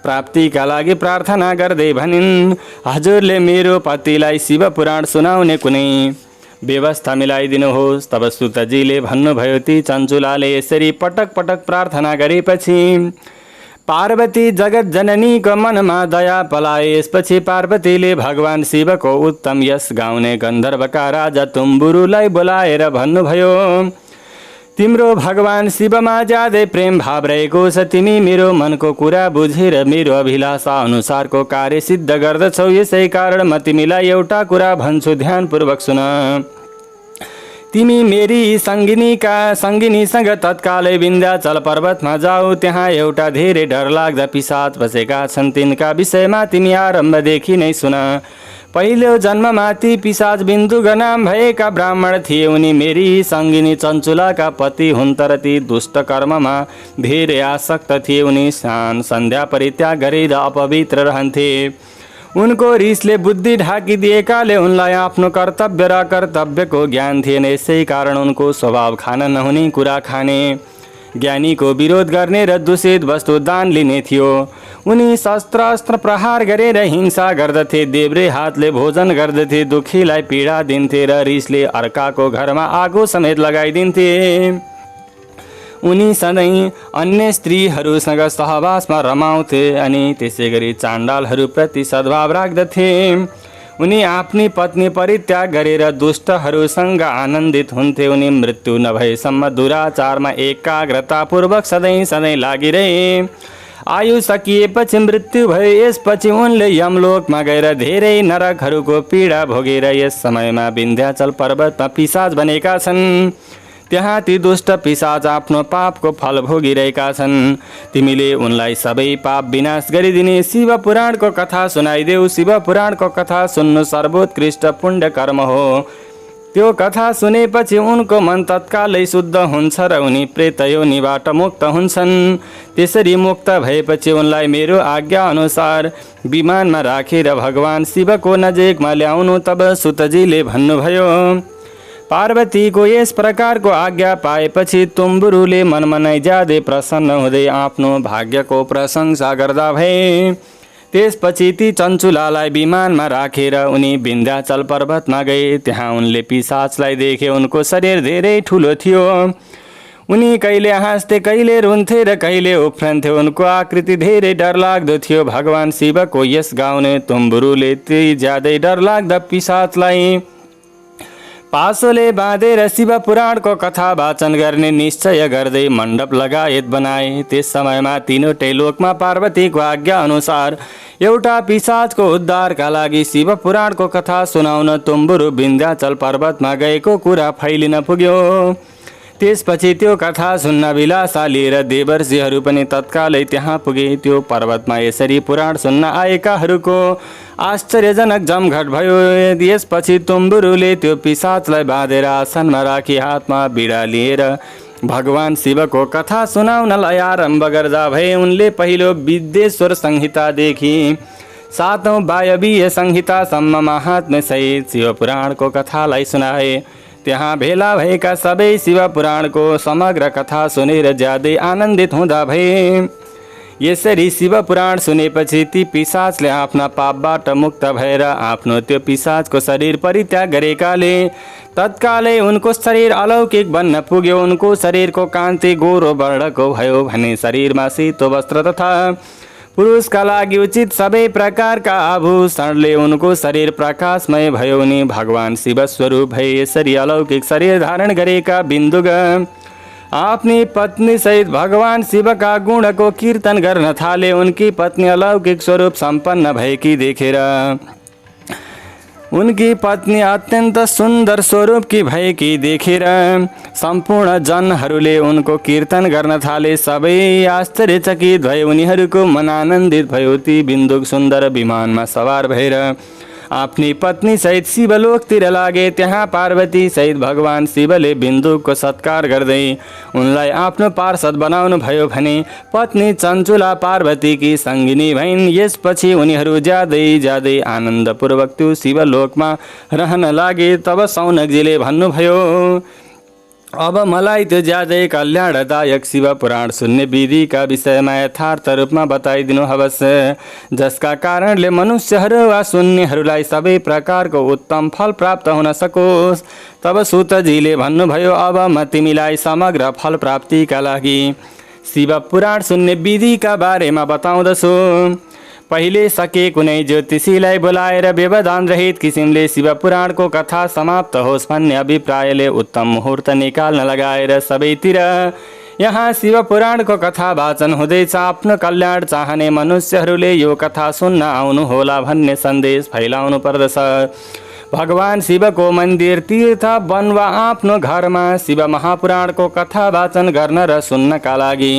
प्राप्तिका लागि प्रार्थना गर्दै भनिन्, हजुरले मेरो पतिलाई शिव पुराण सुनाउने कुनै व्यवस्था मिलाइदिनुहोस्। तब सुतजीले भन्नुभयो, ती चञ्चुलाले यसरी पटक पटक प्रार्थना गरेपछि पार्वती जगत जननीको मनमा दया पलाए। यसपछि पार्वतीले भगवान शिवको उत्तम यश गाउने गन्धर्वका राजा तुम्बुरुलाई बोलाएर भन्नुभयो, तिम्रो भगवान शिवमा ज्यादै प्रेम भाव रहेको छ। तिमी मेरो मनको कुरा बुझेर मेरो अभिलाषा अनुसारको कार्य सिद्ध गर्दछौ। यसै कारण म तिमीलाई एउटा कुरा भन्छु, ध्यानपूर्वक सुन। तिमी मेरी सङ्गिनीसँग तत्कालै विन्ध्याचल पर्वतमा जाऊ। त्यहाँ एउटा धेरै डरलाग्दा पिशाच बसेका छन्। तिनका विषयमा तिमी आरम्भदेखि नै सुन। पहिलो जन्ममा ती पिशाच बिन्दुग नाम भएका ब्राह्मण थिए। उनी मेरी सङ्गिनी चञ्चुलाका पति हुन्, तर ती दुष्ट कर्ममा धेरै आसक्त थिए। उनी सन्ध्या परित्याग गरेर अपवित्र रहन्थे। उनको रिसले बुद्धि ढाकिदिएकाले उनलाई आफ्नो कर्तव्य र कर्तव्यको ज्ञान थिएन। यसै कारण उनको स्वभाव खान नहुने कुरा खाने, ज्ञानीको विरोध गर्ने र दूषित वस्तु दान लिने थियो। उनी शस्त्र अस्त्र प्रहार गरेर हिंसा गर्दथे, देब्रे हातले भोजन गर्दथे, दुखीलाई पीडा दिन्थे र रिसले अर्काको घरमा आगो समेत लगाइदिन्थे। उनी सधैँ अन्य स्त्रीहरूसँग सहवासमा रमाउँथे अनि त्यसै गरी चाण्डालहरूप्रति सद्भाव राख्दथे। उनी आफ्नी पत्नी परित्याग गरेर दुष्टहरूसँग आनन्दित हुन्थे। उनी मृत्यु नभएसम्म दुराचारमा एकाग्रतापूर्वक सधैँ लागिरहे। आयु सकिएपछि मृत्यु भयो। यसपछि उनले यमलोकमा गएर धेरै नरकहरूको पीडा भोगेर यस समयमा विन्ध्याचल पर्वतमा पिशाच बनेका छन्। त्यहाँ ती दुष्ट पिशाच आफ्नो पापको फल भोगिरहेका छन्। तिमीले उनलाई सबै पाप विनाश गरिदिने शिव पुराणको कथा सुनाइदेऊ। शिव पुराणको कथा सुन्नु सर्वोत्कृष्ट पुण्य कर्म हो। त्यो कथा सुनेपछि उनको मन तत्कालै शुद्ध हुन्छ र उनी प्रेत योनिबाट मुक्त हुन्छन्। त्यसरी मुक्त भएपछि उनलाई मेरो आज्ञा अनुसार विमानमा राखेर भगवान शिवको नजिकमा ल्याउनु। तब सुतजीले भन्नुभयो, पार्वतीको यस प्रकारको आज्ञा पाएपछि तुम्बुरुले मनमा नै ज्यादै प्रसन्न हुँदै आफ्नो भाग्यको प्रशंसा गर्दा भए। त्यसपछि ती चञ्चुलालाई विमानमा राखेर उनी विन्ध्याचल पर्वतमा गए। त्यहाँ उनले पिशाचलाई देखे। उनको शरीर धेरै ठुलो थियो। उनी कहिले हाँस्थे, कहिले रुन्थे र कहिले उफ्रन्थे। उनको आकृति धेरै डरलाग्दो थियो। भगवान शिवको यस गाउने तुम्बुरुले ती ज्यादै डरलाग्दा पिशाचलाई पासोले बाँधेर शिव पुराणको कथा वाचन गर्ने निश्चय गर्दै मण्डप लगायत बनाए। त्यस समयमा तीनवटै लोकमा पार्वतीको आज्ञा अनुसार एउटा पिशाचको उद्धारका लागि शिव पुराणको कथा सुनाउन तुम्बुरु विन्ध्याचल पर्वतमा गएको कुरा फैलिन पुग्यो। त्यसपछि त्यो कथा सुन्न विलासा लिएर देवर्षिहरू पनि तत्कालै त्यहाँ पुगे। त्यो पर्वतमा यसरी पुराण सुन्न आएकाहरूको आश्चर्यजनक जमघट भयो। यसपछि तुम्बुरुले त्यो पिशाचलाई बाँधेर आसनमा राखी हातमा बिडा लिएर भगवान शिवको कथा सुनाउनलाई आरम्भ गर्दा भए। उनले पहिलो विद्येश्वर संहितादेखि 7औं वायवीय संहितासम्म महात्म्यसहित शिव पुराणको कथालाई सुनाए। त्यहाँ भेला भएका सबै शिव पुराणको समग्र कथा सुनेर ज्यादै आनन्दित हुँदा भए। यसरी शिव पुराण सुनेपछि ती पिशाचले आफ्ना पापबाट मुक्त भएर आफ्नो त्यो पिशाचको शरीर परित्याग गरेकाले तत्कालै उनको शरीर अलौकिक बन्न पुग्यो। उनको शरीरको कान्ति गोरो वर्णको भयो भने शरीरमा सेतो वस्त्र तथा पुरुषका लागि उचित सबै प्रकारका आभूषणले उनको शरीर प्रकाशमय भयो। उनी भगवान शिव स्वरूप भए। यसरी अलौकिक शरीर धारण गरेका बिन्दुग आफ्नी पत्नी सहित भगवान शिवका गुणको कीर्तन गर्न थाले। उनकी पत्नी अलौकिक स्वरूप सम्पन्न भएकी देखेर उनकी पत्नी अत्यन्त सुन्दर स्वरूपकी भएकी देखेर सम्पूर्ण जनहरूले उनको कीर्तन गर्न थाले। सबै आश्चर्यचकित भए। उनीहरूको मन आनन्दित भयो। ती बिन्दुक सुन्दर विमानमा सवार भएर आफ्नी पत्नी सहित शिवलोकतिर लागे। त्यहाँ पार्वती सहित भगवान शिवले बिन्दुकको सत्कार गर्दै उनलाई आफ्नो पार्षद बनाउनु भयो भने पत्नी चञ्चुला पार्वतीकी सङ्गिनी भइन्। यसपछि उनीहरू ज्यादै ज्यादै आनन्दपूर्वक त्यो शिवलोकमा रहन लागे। तब सौनकजीले भन्नुभयो, अब मलाई त्यो ज्यादै कल्याणदायक शिव पुराण सुन्ने विधिका विषयमा यथार्थ रूपमा बताइदिनु हवस्, जसका कारणले मनुष्यहरू वा सुन्नेहरूलाई सबै प्रकारको उत्तम फल प्राप्त हुन सकोस्। तब सूतजीले भन्नुभयो, अब म तिमीलाई समग्र फल प्राप्तिका लागि शिव पुराण सुन्ने विधिका बारेमा बताउँदछु। पहिले सके कुनै ज्योतिषीलाई बोलाएर व्यवधान रहित किसिमले शिव पुराणको कथा समाप्त होस् भन्ने अभिप्रायले उत्तम मुहुर्त निकाल्न लगाएर सबैतिर यहाँ शिव पुराणको कथा वाचन हुँदैछ। आफ्नो कल्याण चाहने मनुष्यहरूले यो कथा सुन्न आउनु होला भन्ने सन्देश फैलाउनु पर्दछ। भगवान शिवको मन्दिर, तीर्थ, वन वा आफ्नो घरमा शिव महापुराणको कथा वाचन गर्न र सुन्नका लागि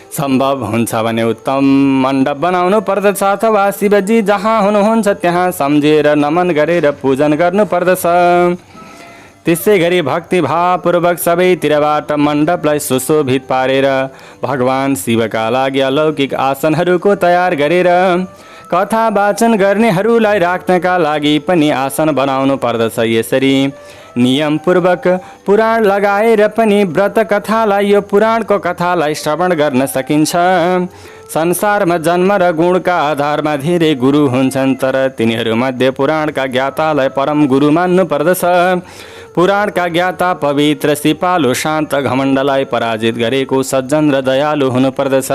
सम्भव हुन्छ भने उत्तम मण्डप बनाउनु पर्दछ, अथवा शिवजी जहाँ हुनुहुन्छ त्यहाँ सम्झेर नमन गरेर पूजन गर्नु पर्दछ। त्यसै गरी भक्तिभावपूर्वक सबैतिरबाट मण्डपलाई सुशोभित पारेर भगवान शिवका लागि अलौकिक आसनहरूको तयार गरेर कथा वाचन गर्नेहरूलाई राख्नका लागि पनि आसन बनाउनु पर्दछ। यसरी नियमपूर्वक पुराण लगाएर पनि व्रत कथालाई, यो पुराणको कथालाई श्रवण गर्न सकिन्छ। संसारमा जन्म र गुणका आधारमा धेरै गुरु हुन्छन्, तर तिनीहरूमध्ये पुराणका ज्ञातालाई परम गुरु मान्नु पर्दछ। पुराणका ज्ञाता पवित्र, सिपालु, शान्त, घमण्डलाई पराजित गरेको सज्जन र दयालु हुनुपर्दछ।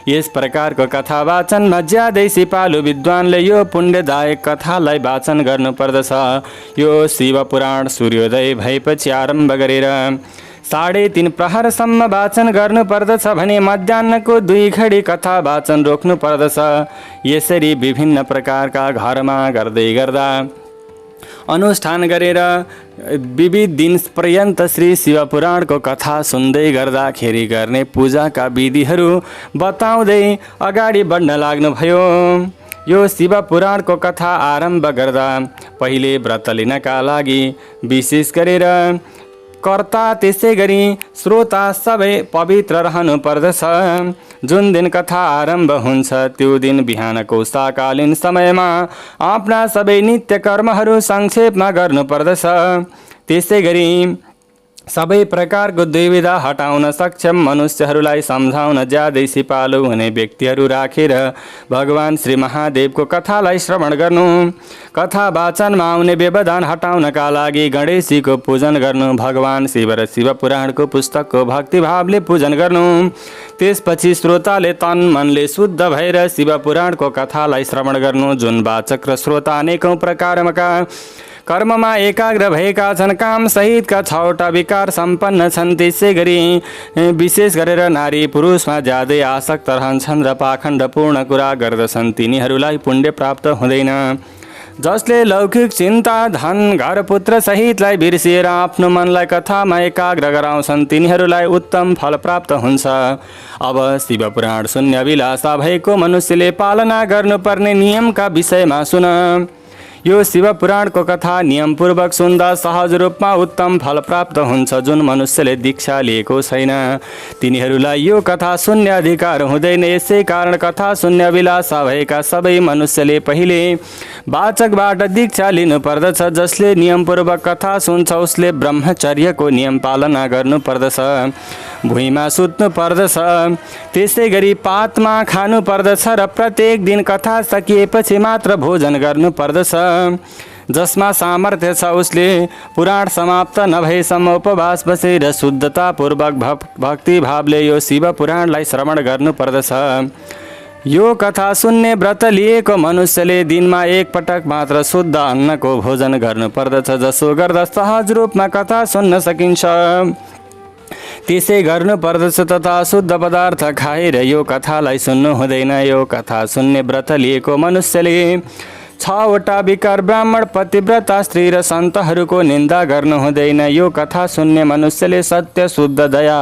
यस प्रकारको कथा वाचनमा ज्यादै सिपालु विद्वानले यो पुण्यदायक कथालाई वाचन गर्नुपर्दछ। यो शिव पुराण सूर्योदय भएपछि आरम्भ गरेर 3.5 प्रहरसम्म वाचन गर्नुपर्दछ भने मध्याह्नको 2 घडी कथा वाचन रोक्नु पर्दछ। यसरी विभिन्न प्रकारका घरमा गर्दै गर्दा अनुष्ठान गरेर विविध दिन पर्यन्त श्री शिव पुराणको कथा सुन्दै गर्दाखेरि गर्ने पूजाका विधिहरू बताउँदै अगाडि बढ्न लाग्नुभयो। यो शिव पुराणको कथा आरम्भ गर्दा पहिले व्रत लिनका लागि विशेष गरेर कर्ता त्यसै गरी श्रोता सबै पवित्र रहनु पर्दछ। जुन दिन कथा आरम्भ हुन्छ त्यो दिन बिहानको साकालीन समयमा आफ्ना सबै नित्य कर्महरू संक्षेपमा गर्नुपर्दछ। त्यसै गरी सबै प्रकारको दुविधा हटाउन सक्षम मनुष्यहरूलाई सम्झाउन ज्यादै सिपालु हुने व्यक्तिहरू राखेर भगवान श्री महादेवको कथालाई श्रवण गर्नु। कथा वाचनमा आउने व्यवधान हटाउनका लागि गणेशजीको पूजन गर्नु। भगवान शिव र शिव पुराणको पुस्तकको भक्तिभावले पूजन गर्नु। त्यसपछि श्रोताले तन मनले शुद्ध भएर शिव पुराणको कथालाई श्रवण गर्नु। जुन वाचक र श्रोता अनेकौं प्रकारका कर्ममा एकाग्र भएका छन्, काम सहितका 6वटा विकार सम्पन्न छन्, त्यसै गरी विशेष गरेर नारी पुरुषमा ज्यादै आसक्त रहन्छन् र पाखण्डपूर्ण कुरा गर्दछन्, तिनीहरूलाई पुण्य प्राप्त हुँदैन। जसले लौकिक चिन्ता, धन, घर, पुत्र सहितलाई बिर्सिएर आफ्नो मनलाई कथामा एकाग्र गराउँछन्, तिनीहरूलाई उत्तम फल प्राप्त हुन्छ। अब शिव पुराण सुन्ने अभिलाषा भएको मनुष्यले पालना गर्नुपर्ने नियमका विषयमा सुन। यो शिव पुराणको कथा नियमपूर्वक सुन्दा सहज रूपमा उत्तम फल प्राप्त हुन्छ। जुन मनुष्यले दीक्षा लिएको छैन तिनीहरूलाई यो कथा सुन्ने अधिकार हुँदैन। यसै कारण कथा सुन्ने अभिलाषा भएका सबै मनुष्यले पहिले वाचकबाट दीक्षा लिनुपर्दछ। जसले नियमपूर्वक कथा सुन्छ उसले ब्रह्मचर्यको नियम पालना गर्नुपर्दछ, भुइँमा सुत्नु पर्दछ, त्यसै गरी पातमा खानु पर्दछ र प्रत्येक दिन कथा सकिएपछि मात्र भोजन गर्नुपर्दछ। जसमा सामर्थ्य छ उसले पुराण समाप्त नभएसम्म उपवास बसेर शुद्धतापूर्वक भक्ति भावले यो शिव पुराणलाई श्रवण गर्नुपर्दछ। यो कथा सुन्ने व्रत लिएको मनुष्यले दिनमा एक पटक मात्र शुद्ध अन्नको भोजन गर्नुपर्दछ। जसो गर्दा सहज रूपमा कथा सुन्न सकिन्छ त्यसै गर्नुपर्दछ तथा शुद्ध पदार्थ खाएर यो कथालाई सुन्नु हुँदैन। यो कथा सुन्ने व्रत लिएको मनुष्यले 6वटा विकार ब्राह्मण, पतिव्रता स्त्री र सन्तहरूको निन्दा गर्नु हुँदैन। यो कथा सुन्ने मनुष्यले सत्य, शुद्ध, दया,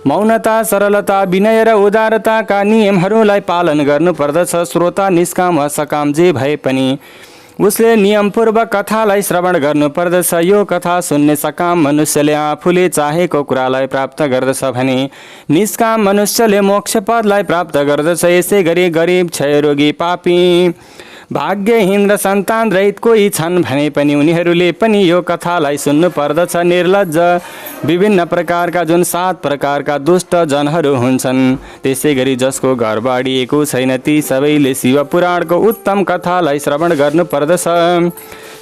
मौनता, सरलता, विनय र उदारताका नियमहरूलाई पालन गर्नुपर्दछ। श्रोता निष्काम वा सकाम जे भए पनि उसले नियमपूर्वक कथालाई श्रवण गर्नुपर्दछ। यो कथा सुन्ने सकाम मनुष्यले आफूले चाहेको कुरालाई प्राप्त गर्दछ भने निष्काम मनुष्यले मोक्ष पदलाई प्राप्त गर्दछ। यसै गरी गरिब, क्षयरोगी, पापी, भाग्यहीन र सन्तान रहित कोही छन् भने पनि उनीहरूले पनि यो कथालाई सुन्नु पर्दछ। निर्लज्ज, विभिन्न प्रकारका जुन 7 प्रकारका दुष्ट जनहरू हुन्छन्, त्यसै गरी जसको घर बाडिएको छैन ती सबैले शिव पुराणको उत्तम कथालाई श्रवण गर्नुपर्दछ।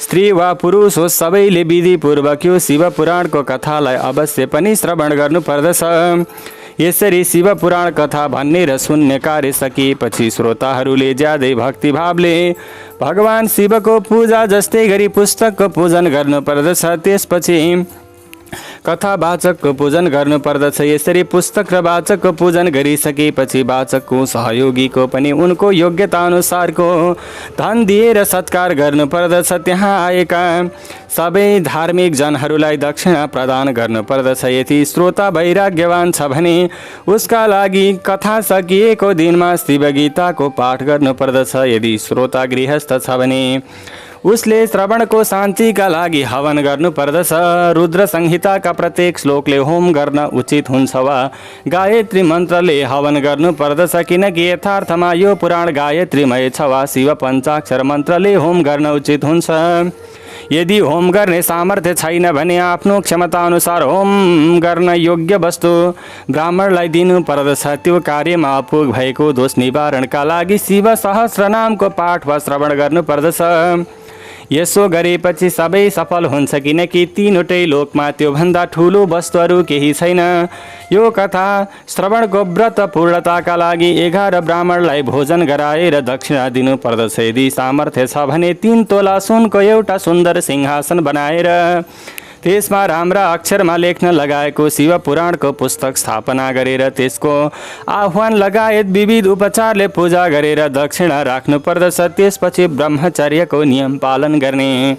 स्त्री वा पुरुष होस् सबैले विधिपूर्वक यो शिव पुराणको कथालाई अवश्य पनि श्रवण गर्नुपर्दछ। यसरी शिव पुराण कथा भन्ने र सुन्ने कार्य सकिएपछि श्रोताहरूले ज्यादै भक्तिभावले भगवान शिवको पूजा जस्तै गरी पुस्तकको पूजन गर्नुपर्दछ। त्यसपछि कथावाचकको पूजन गर्नुपर्दछ। यसरी पुस्तक र वाचकको पूजन गरिसकेपछि वाचकको सहयोगीको पनि उनको योग्यता अनुसारको धन दिएर सत्कार गर्नुपर्दछ। त्यहाँ आएका सबै धार्मिक जनहरूलाई दक्षिणा प्रदान गर्नुपर्दछ। यदि श्रोता वैराग्यवान छ भने उसका लागि कथा सकिएको दिनमा शिवगीताको पाठ गर्नुपर्दछ। यदि श्रोता गृहस्थ छ भने उसले श्रवणको शान्तिका लागि हवन गर्नुपर्दछ। रुद्र संहिताका प्रत्येक श्लोकले होम गर्न उचित हुन्छ वा गायत्री मन्त्रले हवन गर्नुपर्दछ। किनकि यथार्थमा यो पुराण गायत्रीमय छ वा शिव पञ्चाक्षर मन्त्रले होम गर्न उचित हुन्छ। यदि होम गर्ने सामर्थ्य छैन भने आफ्नो क्षमता अनुसार होम गर्न योग्य वस्तु ब्राह्मणलाई दिनुपर्दछ। त्यो कार्यमा अपुग भएको दोष निवारणका लागि शिव सहस्रनामको पाठ वा श्रवण गर्नुपर्दछ। यसो गरेपछि सबै सफल हुन्छ किनकि तीनवटै लोकमा त्योभन्दा ठुलो वस्तुहरू केही छैन। यो कथा श्रवणको व्रत पूर्णताका लागि 11 ब्राह्मणलाई भोजन गराएर दक्षिणा दिनुपर्दछ। यदि सामर्थ्य छ भने 3 तोला सुनको एउटा सुन्दर सिंहासन बनाएर त्यसमा राम्रा अक्षरमा लेख्न लगाएको शिव पुराणको पुस्तक स्थापना गरेर त्यसको आह्वान लगायत विविध उपचारले पूजा गरेर दक्षिणा राख्नुपर्दछ। त्यसपछि ब्रह्मचर्यको नियम पालन गर्ने,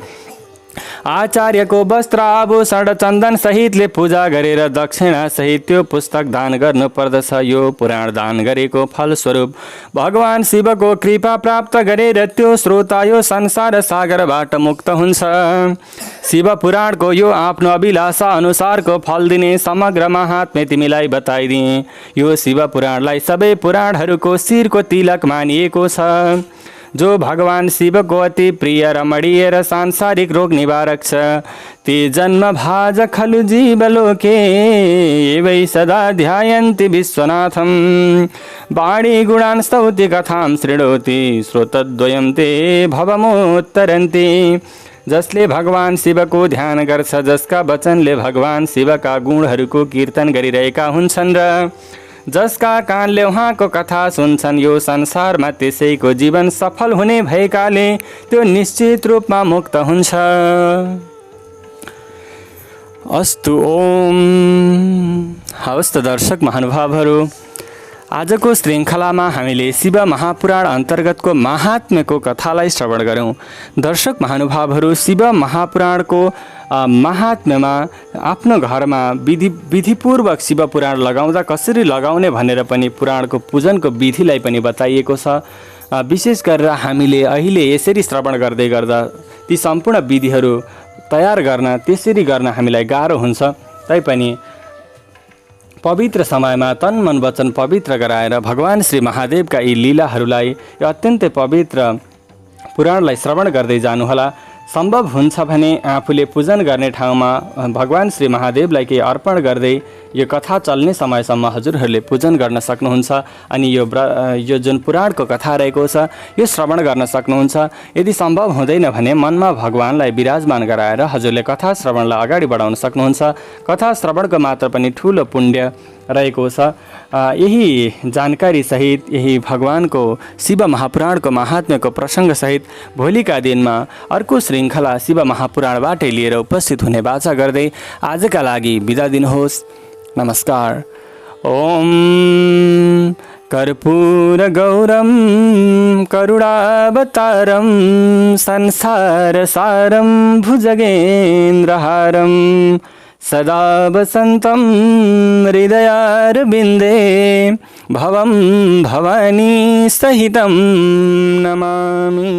आचार्यको वस्त्र आभूषण चन्दन सहितले पूजा गरेर दक्षिणा सहित त्यो पुस्तक दान गर्नुपर्दछ। यो पुराण दान गरेको फलस्वरूप भगवान शिवको कृपा प्राप्त गरेर त्यो श्रोता यो संसार सागरबाट मुक्त हुन्छ। शिव पुराणको यो आफ्नो अभिलाषा अनुसारको फल दिने समग्र महात्म्य तिमीलाई बताइदिएँ। यो शिव पुराणलाई सबै पुराणहरूको शिरको तिलक मानिएको छ, जो भगवान शिवको अति प्रिय रमणीय र सांसारिक रोग निवारक छ। ते जन्म भाज खलु जीवलोके वै सदा ध्यायन्ति विश्वनाथं। वाणी गुणान् स्तौति कथां शृणोति श्रोतद्वयं ते भवमुत्तरन्ति। जसले भगवान शिवको ध्यान गर्छ, जसका वचनले भगवान शिवका गुणहरूको कीर्तन गरिरहेका हुन्छन् र जसका कानले उहाँको कथा सुन्छन्, यो संसारमा त्यसैको जीवन सफल हुने भएकाले त्यो निश्चित रूपमा मुक्त हुन्छ। अस्तु ओम। हवस् त दर्शक महानुभावहरू, आजको श्रृङ्खलामा हामीले शिव महापुराण अन्तर्गतको महात्म्यको कथालाई श्रवण गऱ्यौँ। दर्शक महानुभावहरू, शिव महापुराणको महात्म्यमा आफ्नो घरमा विधिपूर्वक शिव पुराण लगाउँदा कसरी लगाउने भनेर पनि पुराणको पूजनको विधिलाई पनि बताइएको छ। विशेष गरेर हामीले अहिले यसरी श्रवण गर्दै गर्दा ती सम्पूर्ण विधिहरू तयार गर्न त्यसरी गर्न हामीलाई गाह्रो हुन्छ। तैपनि पवित्र समयमा तन मन वचन पवित्र गराएर भगवान श्री महादेवका यी लीलाहरूलाई यो अत्यन्तै पवित्र पुराणलाई श्रवण गर्दै जानुहोला। सम्भव हुन्छ भने आफूले पूजन गर्ने ठाउँमा भगवान श्री महादेवलाई केही अर्पण गर्दै यो कथा चल्ने समयसम्म हजुरहरूले पूजन गर्न सक्नुहुन्छ। अनि यो जुन पुराणको कथा रहेको छ यो श्रवण गर्न सक्नुहुन्छ। यदि सम्भव हुँदैन भने मनमा भगवानलाई विराजमान गराएर हजुरले कथा श्रवणलाई अगाडि बढाउन सक्नुहुन्छ। कथा श्रवणको मात्र पनि ठुलो पुण्य रहेको छ। यही जानकारी सहित यही भगवानको शिव महापुराणको महात्म्यको प्रसङ्गसहित भोलिका दिनमा अर्को श्रृङ्खला शिव महापुराणबाटै लिएर उपस्थित हुने बाचा गर्दै आजका लागि बिदा दिनुहोस्। नमस्कार। ओम कर्पूर गौरम करुणावतारम संसारसारम भुजगेन्द्रहारम सदा वसन्तं हृदयारविन्दे भवं भवानी सहितं नमामि।